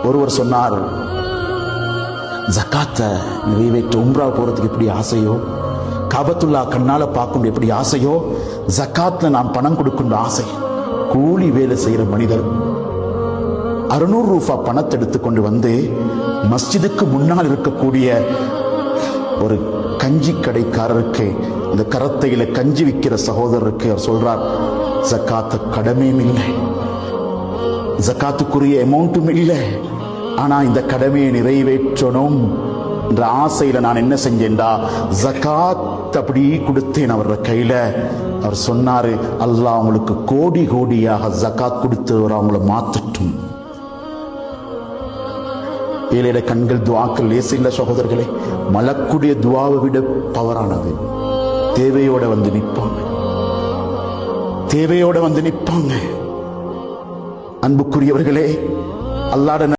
ஒருவர் சொன்னார், ஜகாத்தை நிறைவேற்ற உம்ரா போறதுக்கு எப்படி ஆசையோ, காபத்துல்லா கண்ணால பார்க்கும் எப்படி ஆசையோ, ஜகாத்ல நான் பணம் கொடுக்கின்ற ஆசை. கூலி வேலை செய்யற மனிதர் 600 ரூபாய் பணத்தை எடுத்துக்கொண்டு வந்து மஸ்ஜிதுக்கு முன்னால் இருக்கக்கூடிய ஒரு கஞ்சி கடைக்காரருக்கு, இந்த கரத்தையில கஞ்சி விற்கிற சகோதரருக்கு அவர் சொல்றார், ஜகாத்து கடமையும் இல்லை, ஜகாத்துக்குரிய அமௌண்ட்டும் இல்லை, ஆனா இந்த கடமையை நிறைவேற்றணும் என்ற ஆசையில நான் என்ன செஞ்சேன்டா, ஜகாத் அப்படி கொடுத்தேன் அவரோட கையில. அவர் சொன்னாரு, அல்லாஹ் அவங்களுக்கு கோடி கோடியாக ஜகாத் கொடுத்தவர் அவங்கள மாத்தட்டும். ஏழைய கண்கள் துவாக்கள் லேச இல்ல சகோதரர்களே, மலக்குடைய துவாவை விட பவரானது. தேவையோட வந்து நிற்பாங்க, தேவையோட வந்து நிற்பாங்க. அன்புக்குரியவர்களே, அல்லாஹ்வுடைய